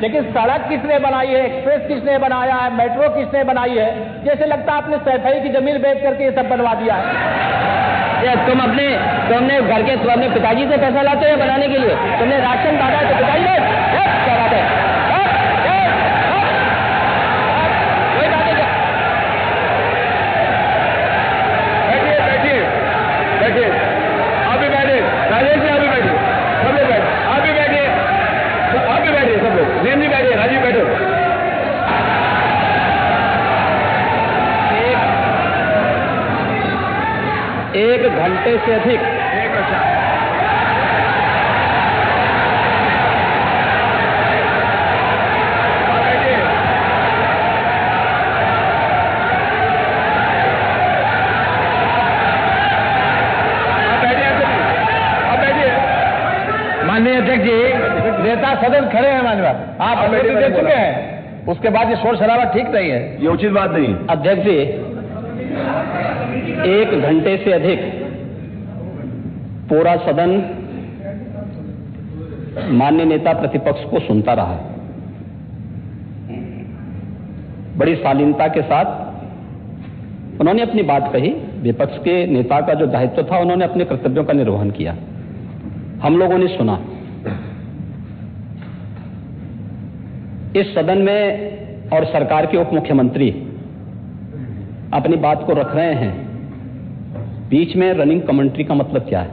लेकिन सड़क किसने बनाई है, एक्सप्रेस किसने बनाया है, मेट्रो किसने बनाई है? जैसे लगता है आपने सैफई की जमीन बेच करके ये सब बनवा दिया है। तुमने घर के अपने पिताजी से पैसा लाते हो बनाने के लिए? तुमने राशन बांटा है तो पिताजी ने क्या बात है? अभी बैठे राजेश जी, अभी बैठे सब लोग, बैठे अभी बैठे, अभी बैठे सब लोग, नेम जी बैठे, राजीव बैठो। एक घंटे से अधिक माननीय अध्यक्ष जी, नेता सदन खड़े हैं माननीय, आप अनुमति दे चुके हैं, उसके बाद ये शोर शराबा ठीक नहीं है, ये उचित बात नहीं। अध्यक्ष जी, 1 घंटे से अधिक पूरा सदन माननीय नेता प्रतिपक्ष को सुनता रहा। बड़ी शालीनता के साथ उन्होंने अपनी बात कही। विपक्ष के नेता का जो दायित्व था, उन्होंने अपने कर्तव्यों का निर्वहन किया। हम लोगों ने सुना। इस सदन में और सरकार के उप मुख्यमंत्री अपनी बात को रख रहे हैं, बीच में रनिंग कमेंट्री का मतलब क्या है?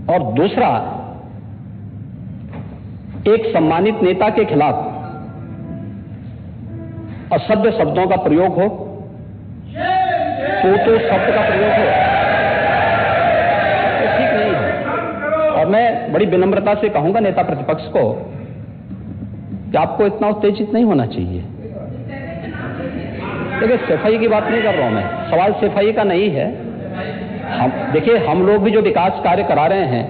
और दूसरा, एक सम्मानित नेता के खिलाफ असभ्य शब्दों का प्रयोग हो, तो शब्द का प्रयोग हो, तो ठीक नहीं है। और मैं बड़ी विनम्रता से कहूंगा नेता प्रतिपक्ष को कि आपको इतना उत्तेजित नहीं होना चाहिए। देखिए, सफाई की बात नहीं कर रहा हूं मैं, सवाल सफाई का नहीं है। देखिए, हम लोग भी जो विकास कार्य करा रहे हैं,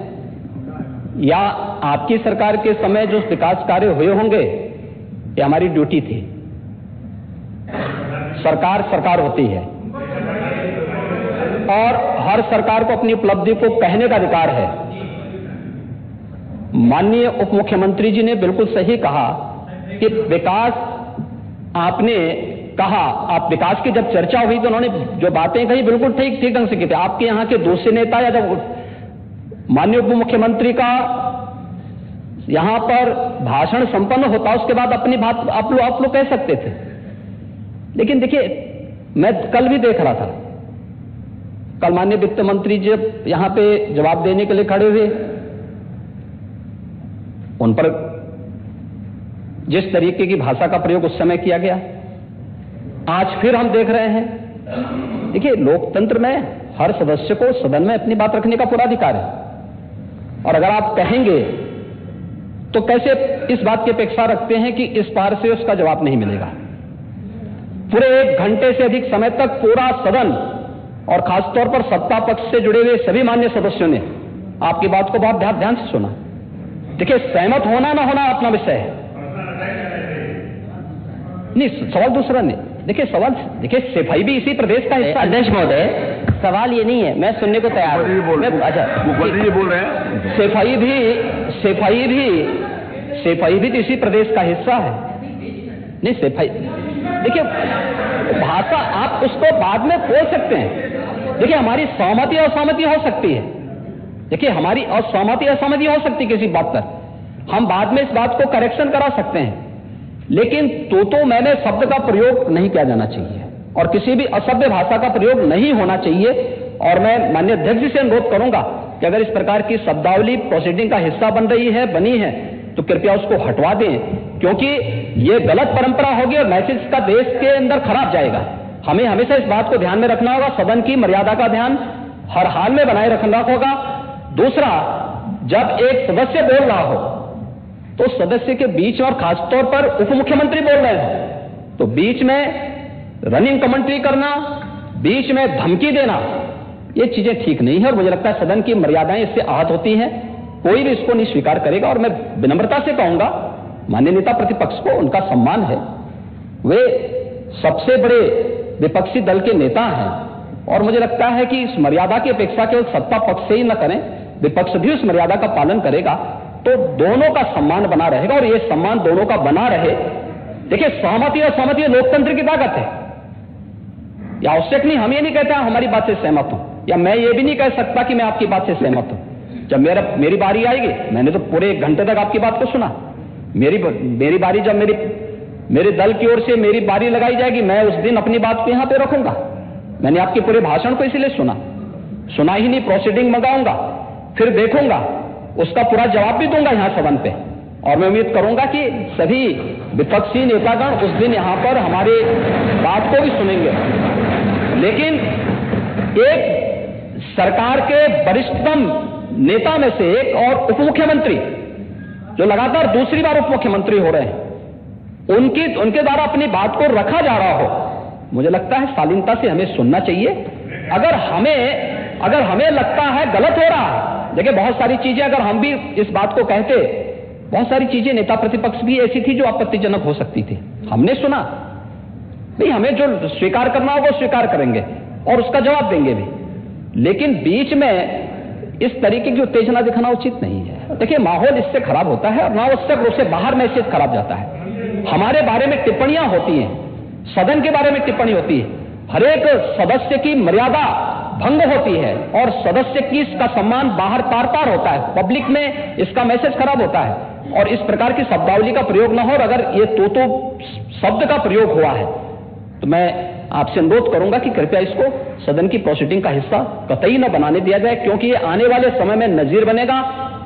या आपकी सरकार के समय जो विकास कार्य हुए होंगे, ये हमारी ड्यूटी थी। सरकार होती है और हर सरकार को अपनी उपलब्धि को कहने का अधिकार है। माननीय उप मुख्यमंत्री जी ने बिल्कुल सही कहा कि विकास, आपने कहा, आप विकास की जब चर्चा हुई तो उन्होंने जो बातें कही बिल्कुल ठीक ढंग से की थी। आपके यहां के दूसरे नेता या जब माननीय उप मुख्यमंत्री का यहां पर भाषण संपन्न होता, उसके बाद अपनी बात आप लोग कह सकते थे। लेकिन देखिए, मैं कल भी देख रहा था, कल माननीय वित्त मंत्री जब यहां पे जवाब देने के लिए खड़े हुए, उन पर जिस तरीके की भाषा का प्रयोग उस समय किया गया, आज फिर हम देख रहे हैं। देखिए, लोकतंत्र में हर सदस्य को सदन में अपनी बात रखने का पूरा अधिकार है, और अगर आप कहेंगे तो कैसे इस बात की अपेक्षा रखते हैं कि इस पार से उसका जवाब नहीं मिलेगा? पूरे 1 घंटे से अधिक समय तक पूरा सदन और खासतौर पर सत्ता पक्ष से जुड़े हुए सभी मान्य सदस्यों ने आपकी बात को बहुत ध्यान से सुना। देखिए, सहमत होना ना होना अपना विषय है, नहीं, सवाल दूसरा नहीं। देखिए, सवाल, देखिए, सफाई भी इसी प्रदेश का हिस्सा। अध्यक्ष महोदय, सवाल ये नहीं है, मैं सुनने को तैयार हूं। अच्छा, मुख्यमंत्री बोल रहे हैं, सफाई भी तो इसी प्रदेश का हिस्सा है। नहीं, सफाई, देखिए, भाषा आप उसको बाद में बोल सकते हैं। देखिए, हमारी सहमति असहमति हो सकती है। देखिए, हमारी असहमति असहमति हो सकती है किसी बात पर, हम बाद में इस बात को करेक्शन करा सकते हैं। लेकिन तो मैंने शब्द का प्रयोग नहीं किया जाना चाहिए, और किसी भी असभ्य भाषा का प्रयोग नहीं होना चाहिए। और मैं माननीय अध्यक्ष जी से अनुरोध करूंगा कि अगर इस प्रकार की शब्दावली प्रोसीडिंग का हिस्सा बनी है तो कृपया उसको हटवा दें, क्योंकि ये गलत परंपरा होगी और मैसेज का देश के अंदर खराब जाएगा। हमें हमेशा इस बात को ध्यान में रखना होगा, सदन की मर्यादा का ध्यान हर हाल में बनाए रखना होगा। दूसरा, जब एक सदस्य बोल रहा हो तो सदस्य के बीच, और खासतौर पर उप मुख्यमंत्री बोल रहे हैं, तो बीच में रनिंग कमेंट्री करना, बीच में धमकी देना, ये चीजें ठीक नहीं है। और मुझे लगता है सदन की मर्यादाएं इससे आहत होती हैं, कोई भी इसको नहीं स्वीकार करेगा। और मैं विनम्रता से कहूंगा, माननीय नेता प्रतिपक्ष को उनका सम्मान है, वे सबसे बड़े विपक्षी दल के नेता हैं, और मुझे लगता है कि इस मर्यादा की अपेक्षा केवल सत्ता पक्ष से ही न करें, विपक्ष भी उस मर्यादा का पालन करेगा। तो दोनों का सम्मान बना रहेगा और ये सम्मान दोनों का बना रहे। देखिए, सहमति और सहमति लोकतंत्र की ताकत है, या आवश्यक नहीं। हम ये नहीं कहते हमारी बात से सहमत हूं, या मैं ये भी नहीं कह सकता कि मैं आपकी बात से सहमत हूं। जब मेरी बारी आएगी, मैंने तो पूरे 1 घंटे तक आपकी बात को सुना। मेरी बारी जब मेरे दल की ओर से मेरी बारी लगाई जाएगी, मैं उस दिन अपनी बात को यहां पे रखूंगा। मैंने आपके पूरे भाषण को इसीलिए सुना ही नहीं, प्रोसीडिंग मंगाऊंगा, फिर देखूंगा, उसका पूरा जवाब भी दूंगा यहां सदन पे। और मैं उम्मीद करूंगा कि सभी विपक्षी नेतागण उस दिन यहां पर हमारी बात को भी सुनेंगे। लेकिन एक सरकार के वरिष्ठतम नेता में से एक और उप मुख्यमंत्री, जो लगातार दूसरी बार उप मुख्यमंत्री हो रहे हैं, उनके द्वारा अपनी बात को रखा जा रहा हो, मुझे लगता है शालीनता से हमें सुनना चाहिए। अगर हमें लगता है गलत हो रहा है, देखिए बहुत सारी चीजें अगर हम भी इस बात को कहते, बहुत सारी चीजें नेता प्रतिपक्ष भी ऐसी थी जो आपत्तिजनक हो सकती थी, हमने सुना नहीं। हमें जो स्वीकार करना हो वो स्वीकार करेंगे और उसका जवाब देंगे भी, लेकिन बीच में इस तरीके की उत्तेजना दिखाना उचित नहीं है। देखिए, माहौल इससे खराब होता है और अनावश्यक रूप से बाहर मैसेज खराब जाता है। हमारे बारे में टिप्पणियां होती हैं, सदन के बारे में टिप्पणी होती है, हर एक सदस्य की मर्यादा भंग होती है और सदस्य की इसका सम्मान बाहर तार होता है, पब्लिक में इसका मैसेज खराब होता है। और इस प्रकार की शब्दावली का प्रयोग न हो, और अगर ये तो शब्द का प्रयोग हुआ है तो मैं आपसे अनुरोध करूंगा कि कृपया इसको सदन की प्रोसीडिंग का हिस्सा कतई न बनाने दिया जाए, क्योंकि ये आने वाले समय में नजीर बनेगा।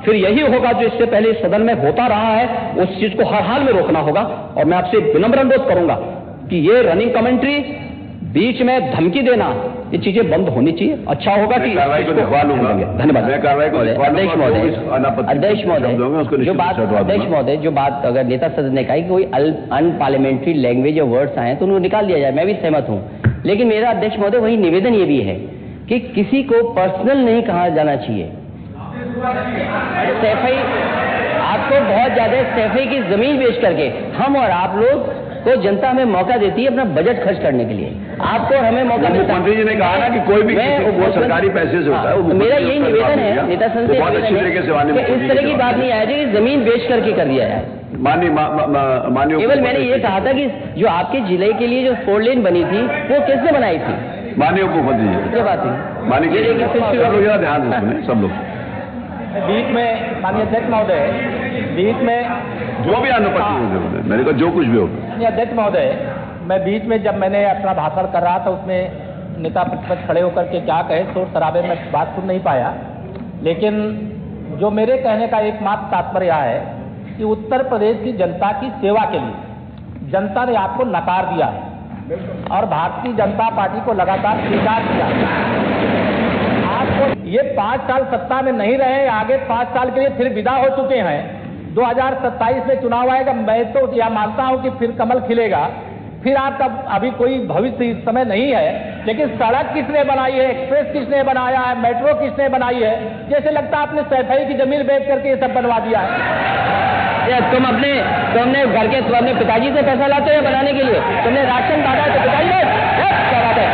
फिर यही होगा जो इससे पहले इस सदन में होता रहा है, उस चीज को हर हाल में रोकना होगा। और मैं आपसे विनम्र अनुरोध करूंगा कि ये रनिंग कमेंट्री, बीच में धमकी देना, ये चीजें बंद होनी चाहिए। अच्छा होगा कि धन्यवाद। अध्यक्ष महोदय, जो बात अगर नेता सदन ने कहा कि कोई अनपार्लियामेंट्री लैंग्वेज या वर्ड्स आए तो उनको निकाल दिया जाए, मैं भी सहमत हूं। लेकिन मेरा अध्यक्ष महोदय वही निवेदन ये भी है कि किसी को पर्सनल नहीं कहा जाना चाहिए। सैफई, आपको बहुत ज्यादा सैफई की जमीन बेच करके हम और आप लोग को जनता हमें मौका देती है अपना बजट खर्च करने के लिए, आपको और हमें मौका मिलता है। मंत्री जी ने कहा ना कि कोई भी वो सरकारी पैसे से होता है। मेरा यही निवेदन है नेता संघ से, बहुत अच्छी तरीके से इस तरह की बात नहीं आए कि जमीन बेच करके कर दिया जाए। माननीय केवल मैंने ये कहा था कि जो आपके जिले के लिए जो 4 लेन बनी थी वो किसने बनाई थी? माननीय उप मुख्यमंत्री जी। ये बात है, माननीय सब लोग ध्यान से सुने, सब लोग। बीच में माननीय अध्यक्ष महोदय, बीच में जो भी अनुपस्थित, मैंने कहा जो कुछ भी हो। अध्यक्ष महोदय, मैं बीच में जब मैंने अपना भाषण कर रहा था उसमें नेता प्रतिपक्ष खड़े होकर के क्या कहे, शोर शराबे में बात सुन नहीं पाया। लेकिन जो मेरे कहने का एकमात्र तात्पर्य है कि उत्तर प्रदेश की जनता की सेवा के लिए जनता ने आपको नकार दिया है और भारतीय जनता पार्टी को लगातार स्वीकार किया। आपको ये 5 साल सत्ता में नहीं रहे, आगे 5 साल के लिए फिर विदा हो चुके हैं। 2027 में चुनाव आएगा, मैं तो यह मानता हूं कि फिर कमल खिलेगा, फिर आपका अभी कोई भविष्य इस समय नहीं है। लेकिन सड़क किसने बनाई है, एक्सप्रेस किसने बनाया है, मेट्रो किसने बनाई है? जैसे लगता है आपने सैफई की जमीन बेच करके ये सब बनवा दिया है। तुमने घर के अपने पिताजी से पैसा लाते हैं बनाने के लिए, तुमने राशन काटा है तो पिताजी क्या बात है।